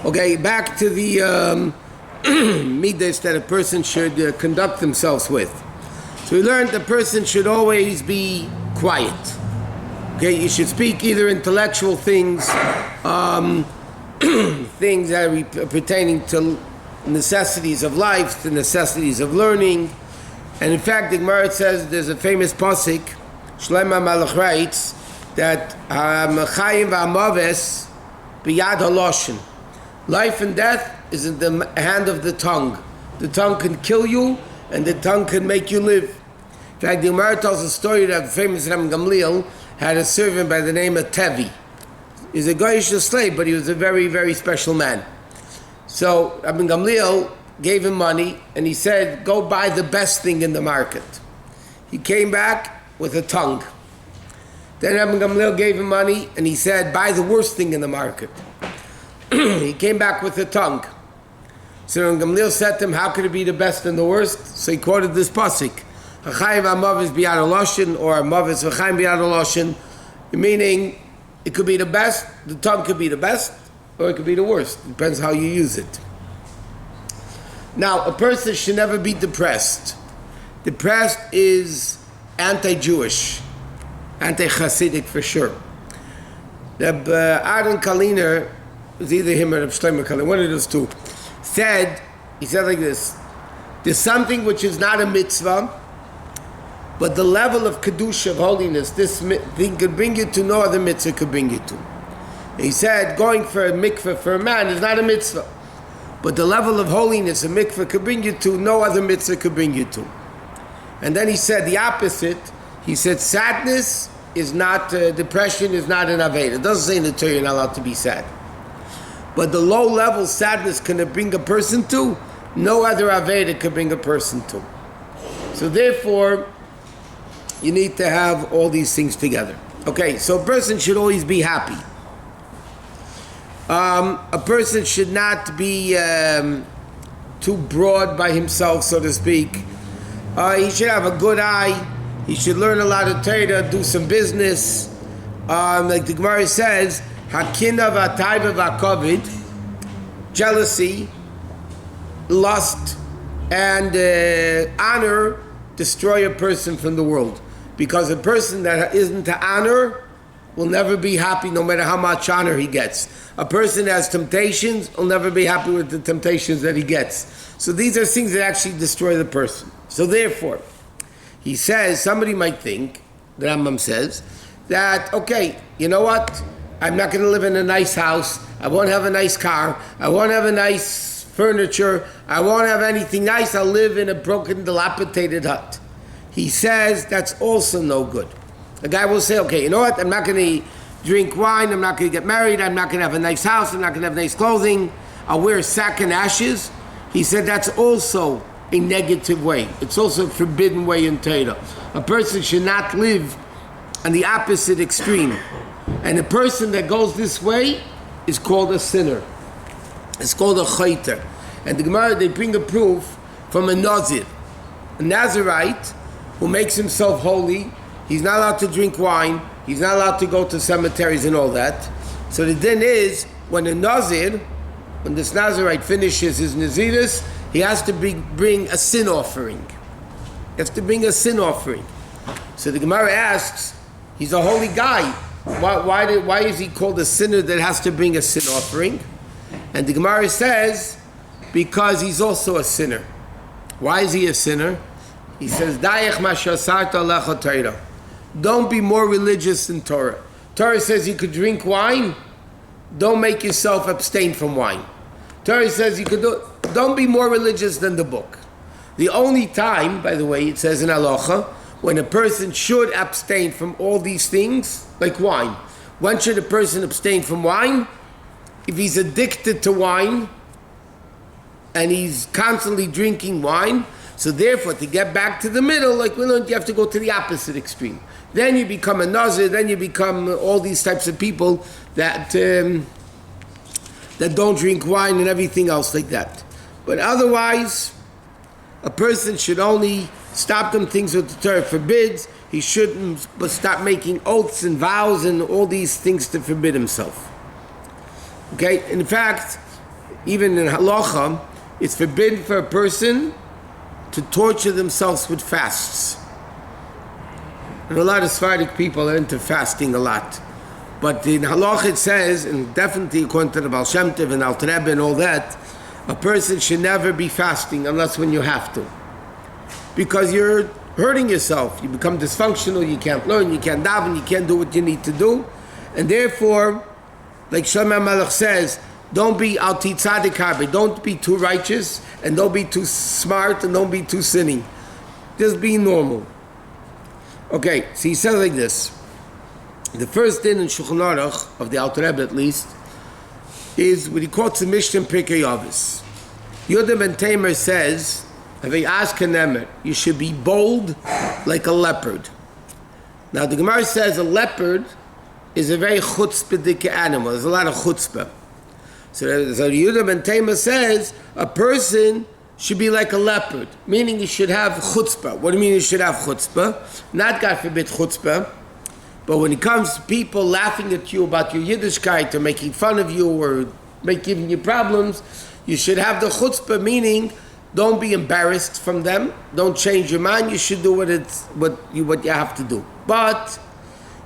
Okay, back to the Middot that a person should conduct themselves with. So we learned the person should always be quiet. Okay, you should speak either intellectual things, things that are pertaining to necessities of life, the necessities of learning. And in fact, the Gemara says there's a famous pasuk, Shlomo Malach writes, that Chayim v'Amaves b'yad haloshen. Life and death is in the hand of the tongue. The tongue can kill you, and the tongue can make you live. In fact, the Gemara tells a story that the famous Rabbi Gamliel had a servant by the name of Tevi. He's a goyish slave, but he was a very, very special man. So Rabbi Gamliel gave him money, and he said, go buy the best thing in the market. He came back with a tongue. Then Rabbi Gamliel gave him money, and he said, buy the worst thing in the market. He came back with a tongue. So Rabbi Gamliel said to him, how could it be the best and the worst? So he quoted this pasuk, Hachayim v'Amavis b'yad haloshen, or Amavis v'Chayim b'yad haloshen, meaning it could be the best, the tongue could be the best, or it could be the worst. Depends how you use it. Now, a person should never be depressed. Depressed is anti-Jewish, anti-Hasidic for sure. The Aaron Kaliner, it was either him or Rabbi Shusterman, one of those two, he said like this, there's something which is not a mitzvah, but the level of kedusha, of holiness, this thing could bring you to no other mitzvah could bring you to. He said, going for a mikveh for a man is not a mitzvah, but the level of holiness a mikveh could bring you to, no other mitzvah could bring you to. And then he said the opposite. He said sadness is not, depression is not an aveda. It doesn't say in the Torah you're not allowed to be sad. But the low level sadness can it bring a person to, no other aveda could bring a person to. So therefore, you need to have all these things together. Okay, so a person should always be happy. A person should not be too broad by himself, so to speak. He should have a good eye. He should learn a lot of Torah, do some business. Like the Gemara says, Hakina v'atayva v'akovid, jealousy, lust, and honor destroy a person from the world. Because a person that isn't to honor will never be happy no matter how much honor he gets. A person that has temptations will never be happy with the temptations that he gets. So these are things that actually destroy the person. So therefore, he says, somebody might think, the Rambam says, that, okay, you know what? I'm not going to live in a nice house. I won't have a nice car. I won't have a nice furniture. I won't have anything nice. I'll live in a broken, dilapidated hut. He says that's also no good. The guy will say, okay, you know what? I'm not going to drink wine. I'm not going to get married. I'm not going to have a nice house. I'm not going to have nice clothing. I'll wear a sack and ashes. He said that's also a negative way. It's also a forbidden way in Torah. A person should not live on the opposite extreme. And a person that goes this way is called a sinner. It's called a chayter. And the Gemara, they bring a proof from a Nazir. A Nazirite who makes himself holy. He's not allowed to drink wine. He's not allowed to go to cemeteries and all that. So the din is, when a Nazir, when this Nazirite finishes his Naziris, he has to bring a sin offering. He has to bring a sin offering. So the Gemara asks, he's a holy guy. Why is he called a sinner that has to bring a sin offering? And the Gemara says, because he's also a sinner. Why is he a sinner? He says, Dayech ma shasarta lecha Torah. Don't be more religious than Torah. Torah says you could drink wine. Don't make yourself abstain from wine. Torah says you could don't be more religious than the book. The only time, by the way, it says in halacha, when a person should abstain from all these things, like wine. When should a person abstain from wine? If he's addicted to wine and he's constantly drinking wine. So therefore, to get back to the middle, like we learned, you have to go to the opposite extreme. Then you become a nazir, then you become all these types of people that don't drink wine and everything else like that. But otherwise, a person should only stop them things that the Torah forbids. He shouldn't but stop making oaths and vows and all these things to forbid himself. Okay, in fact, even in halacha, it's forbidden for a person to torture themselves with fasts. And a lot of Sephardic people are into fasting a lot. But in halacha it says, and definitely according to the Baal Shem Tov and Alter Rebbe and all that, a person should never be fasting unless when you have to. Because you're hurting yourself. You become dysfunctional, you can't learn, you can't daven, you can't do what you need to do. And therefore, like Shlomo Melech says, don't be alti tzadik harbe, don't be too righteous, and don't be too smart, and don't be too sinning. Just be normal. Okay, so he says like this. The first din in Shulchan Aruch, of the Alter Rebbe at least, is what he quotes the Mishnah in Pirkei Avos. Yehuda ben Tamer says, you should be bold like a leopard. Now the Gemara says a leopard is a very chutzpahdik animal. There's a lot of chutzpah. So Yehuda ben Tamer says a person should be like a leopard, meaning you should have chutzpah. What do you mean you should have chutzpah? Not, God forbid, chutzpah. But when it comes to people laughing at you about your Yiddishkeit or making fun of you or giving you problems, you should have the chutzpah, meaning don't be embarrassed from them. Don't change your mind. You should do what you have to do. But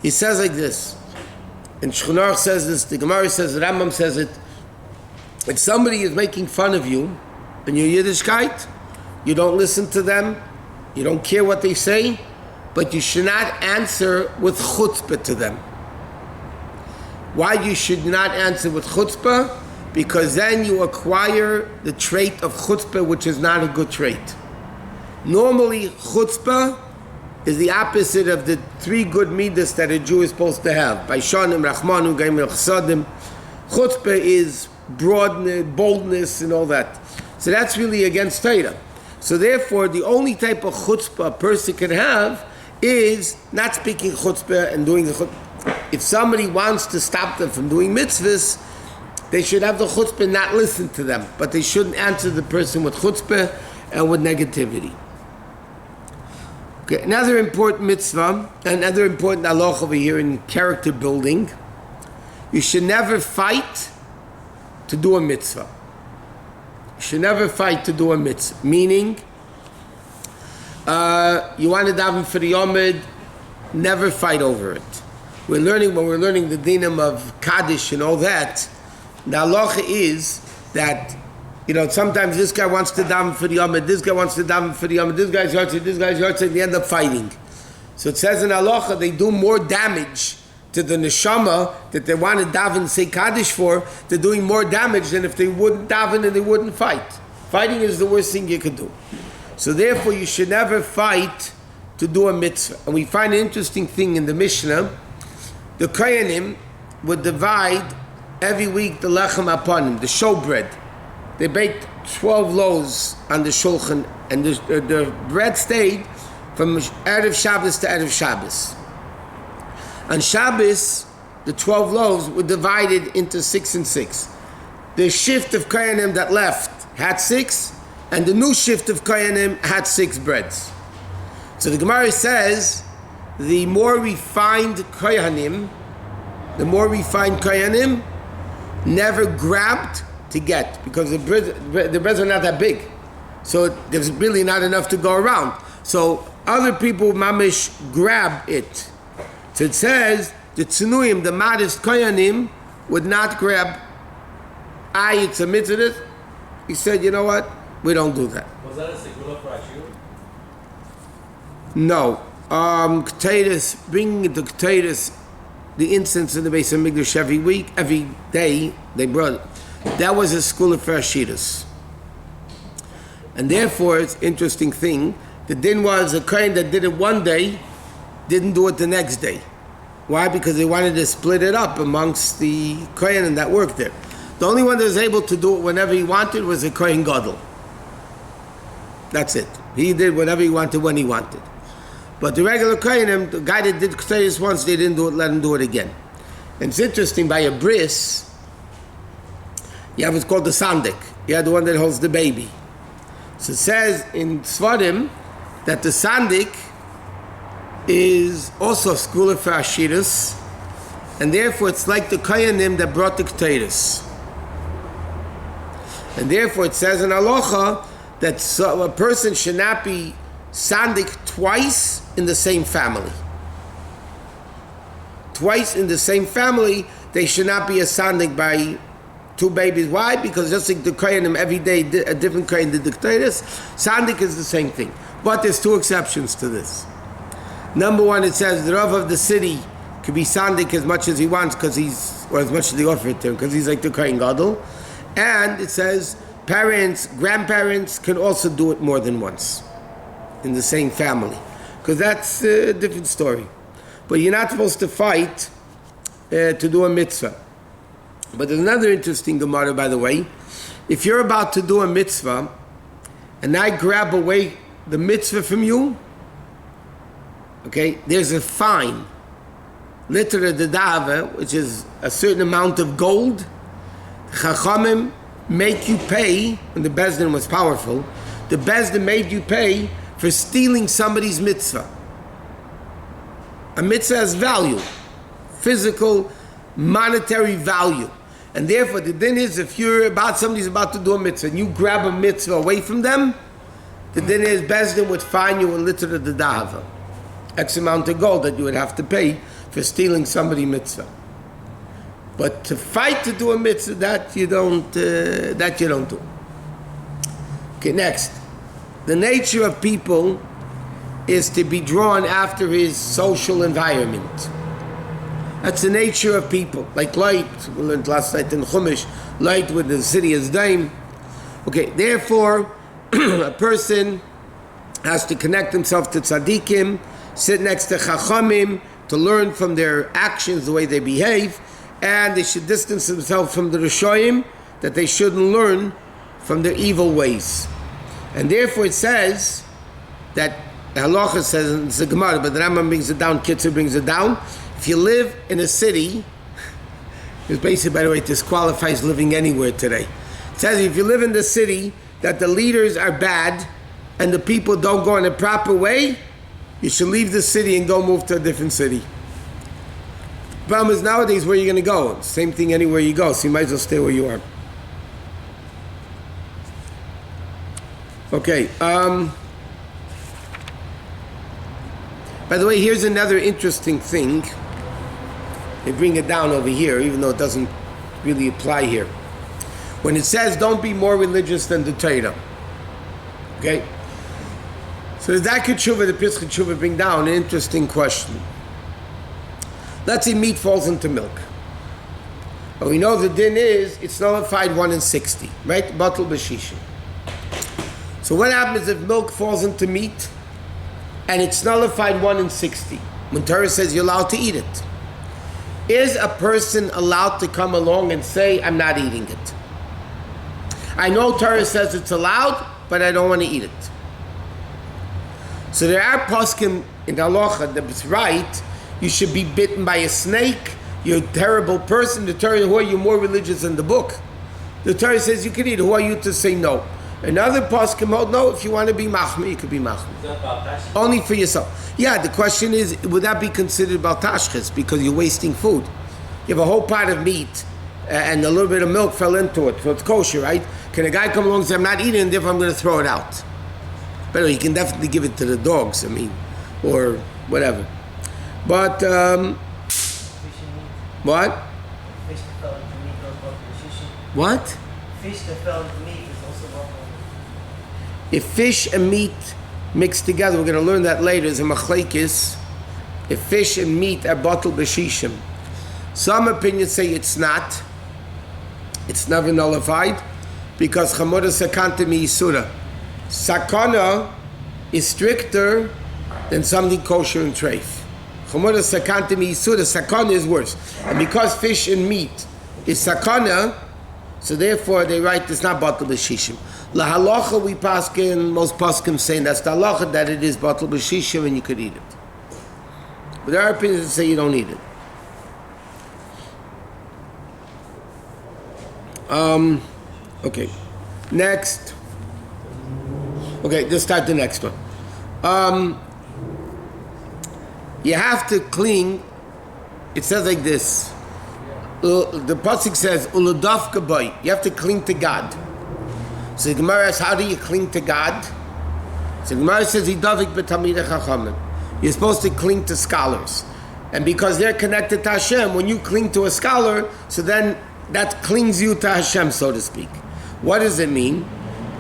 he says like this, and Shulchan Aruch says this, the Gemara says, the Rambam says it, if somebody is making fun of you and your Yiddishkeit, you don't listen to them, you don't care what they say, but you should not answer with chutzpah to them. Why you should not answer with chutzpah? Because then you acquire the trait of chutzpah, which is not a good trait. Normally, chutzpah is the opposite of the three good midas that a Jew is supposed to have. Baishanim, Rachmanu, Gaimel Chasadim. Chutzpah is broadness, boldness, and all that. So that's really against Torah. So therefore, the only type of chutzpah a person can have is not speaking chutzpah and doing the chutzpah. If somebody wants to stop them from doing mitzvahs, they should have the chutzpah, not listen to them, but they shouldn't answer the person with chutzpah and with negativity. Okay, another important mitzvah, another important halach over here in character building, you should never fight to do a mitzvah. You should never fight to do a mitzvah, meaning you want to daven for the Yomid, never fight over it. When we're learning the dinim of Kaddish and all that, the halacha is that, sometimes this guy wants to daven for the Yomid, this guy wants to daven for the Yomid, this guy's Yortzeit, and they end up fighting. So it says in halacha, they do more damage to the neshama that they want to daven and say Kaddish for, they're doing more damage than if they wouldn't daven and they wouldn't fight. Fighting is the worst thing you could do. So therefore, you should never fight to do a mitzvah. And we find an interesting thing in the Mishnah. The Kohanim would divide every week the lechem aponim, the showbread. They baked 12 loaves on the shulchan, and the bread stayed from Erev Shabbos to Erev Shabbos. On Shabbos, the 12 loaves were divided into 6 and 6. The shift of Kohanim that left had 6, and the new shift of Kohanim had 6 breads. So the Gemara says, the more refined Kohanim never grabbed to get, because the breads are not that big. So there's really not enough to go around. So other people, mamish, grab it. So it says, the tzunuim, the modest Kohanim, would not grab. It's a mitzvah. He said, you know what? We don't do that. Was that a segula for Ashur? No. Keteiros, bringing the Keteiros, the incense in the base of Mikdash every day, they brought it. That was a school for Ashiras. And therefore, it's an interesting thing. The din was a kohen that did it one day, didn't do it the next day. Why? Because they wanted to split it up amongst the kohen that worked there. The only one that was able to do it whenever he wanted was a kohen gadol. That's it. He did whatever he wanted when he wanted. But the regular kohenim, the guy that did keteiros once, they didn't do it, let him do it again. And it's interesting, by a bris, you have what's called the sandik. You have the one that holds the baby. So it says in Svarim that the sandik is also a school for Ashiras, and therefore it's like the kohenim that brought the keteiros. And therefore it says in halacha that a person should not be sandik twice in the same family. Twice in the same family, they should not be a sandik by two babies. Why? Because just like the koyanim every day, a different koyan did the ketores, sandik is the same thing. But there's two exceptions to this. Number one, it says the Rav of the city could be sandik as much as he wants because or as much as they offer it to him, because he's like the kohen gadol. And it says parents, grandparents can also do it more than once in the same family, because that's a different story. But you're not supposed to fight to do a mitzvah. But there's another interesting Gemara, by the way. If you're about to do a mitzvah, and I grab away the mitzvah from you, okay, there's a fine, literally the dava, which is a certain amount of gold. Chachamim make you pay, when the Bezdin was powerful, the Bezdin made you pay for stealing somebody's mitzvah. A mitzvah has value, physical, monetary value. And therefore the din is, if somebody's about to do a mitzvah, and you grab a mitzvah away from them, the din is Bezdin would fine you in literally the dava. X amount of gold that you would have to pay for stealing somebody's mitzvah. But to fight to do a mitzvah, that you don't do. Okay, next. The nature of people is to be drawn after his social environment. That's the nature of people. Like light, we learned last night in Chumash, light with the city as daim. Okay, therefore, a person has to connect himself to tzaddikim, sit next to chachamim, to learn from their actions, the way they behave, and they should distance themselves from the Rishoyim, that they shouldn't learn from their evil ways. And therefore it says that the halacha says, and it's a Gemara, but the Rambam brings it down, Kitzur brings it down. If you live in a city, it's basically, by the way, it disqualifies living anywhere today. It says if you live in the city that the leaders are bad and the people don't go in a proper way, you should leave the city and go move to a different city. The problem is nowadays, where are you going to go? Same thing anywhere you go, so you might as well stay where you are. Okay. By the way, here's another interesting thing. They bring it down over here, even though it doesn't really apply here. When it says, don't be more religious than the Torah. Okay? So the Darkei Tshuva, the Pischei Tshuva bring down an interesting question. Let's say meat falls into milk. But we know the din is, it's nullified 1 in 60, right? Batul b'shishim. So what happens if milk falls into meat and it's nullified 1 in 60? When Torah says you're allowed to eat it, is a person allowed to come along and say, I'm not eating it? I know Torah says it's allowed, but I don't want to eat it. So there are poskim in the halacha that's right, you should be bitten by a snake, you're a terrible person. The Torah, who are you more religious than the book? The Torah says you can eat it, who are you to say no? Another poskim hold, no, if you want to be machmir, you could be machmir. Only for yourself. Yeah, the question is, would that be considered baltashchis because you're wasting food? You have a whole pot of meat and a little bit of milk fell into it, so it's kosher, right? Can a guy come along and say, I'm not eating it, therefore I'm going to throw it out? But he can definitely give it to the dogs, or whatever. But, what? Fish that fell into meat goes back to the shishim. What? Fish that fell into meat is also back. If fish and meat mixed together, we're going to learn that later, is a machlekes. If fish and meat are batul b'shishim. Some opinions say it's not. It's never nullified because chamura sakanta mi'isura. Sakana is stricter than something kosher and treif. Chamura sakanta mi'isura. Sakana is worse. And because fish and meat is sakana, so therefore they write it's not batul b'shishim. La halacha we paskin, most paskim saying that's the halacha that it is batul b'shishim and you could eat it. But there are opinions that say you don't eat it. Okay. Next. Okay, let's start the next one. You have to cling. It says like this. The pasuk says, "Uladafka boy." You have to cling to God. So the Gemara asks, how do you cling to God? So the Gemara says, "Idavik b'tamidei chachamim." You're supposed to cling to scholars. And because they're connected to Hashem, when you cling to a scholar, so then that clings you to Hashem, so to speak. What does it mean?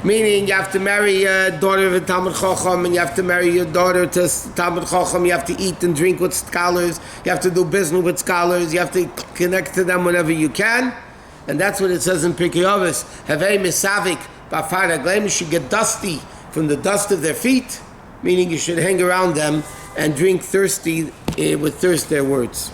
Meaning you have to marry a daughter of a Talmud Chacham, and you have to marry your daughter to Talmud Chacham, you have to eat and drink with scholars, you have to do business with scholars, you have to connect to them whenever you can. And that's what it says in Pirkei Avos, Havei misavik b'afar ragleim, you should get dusty from the dust of their feet, meaning you should hang around them and drink thirsty with thirst their words.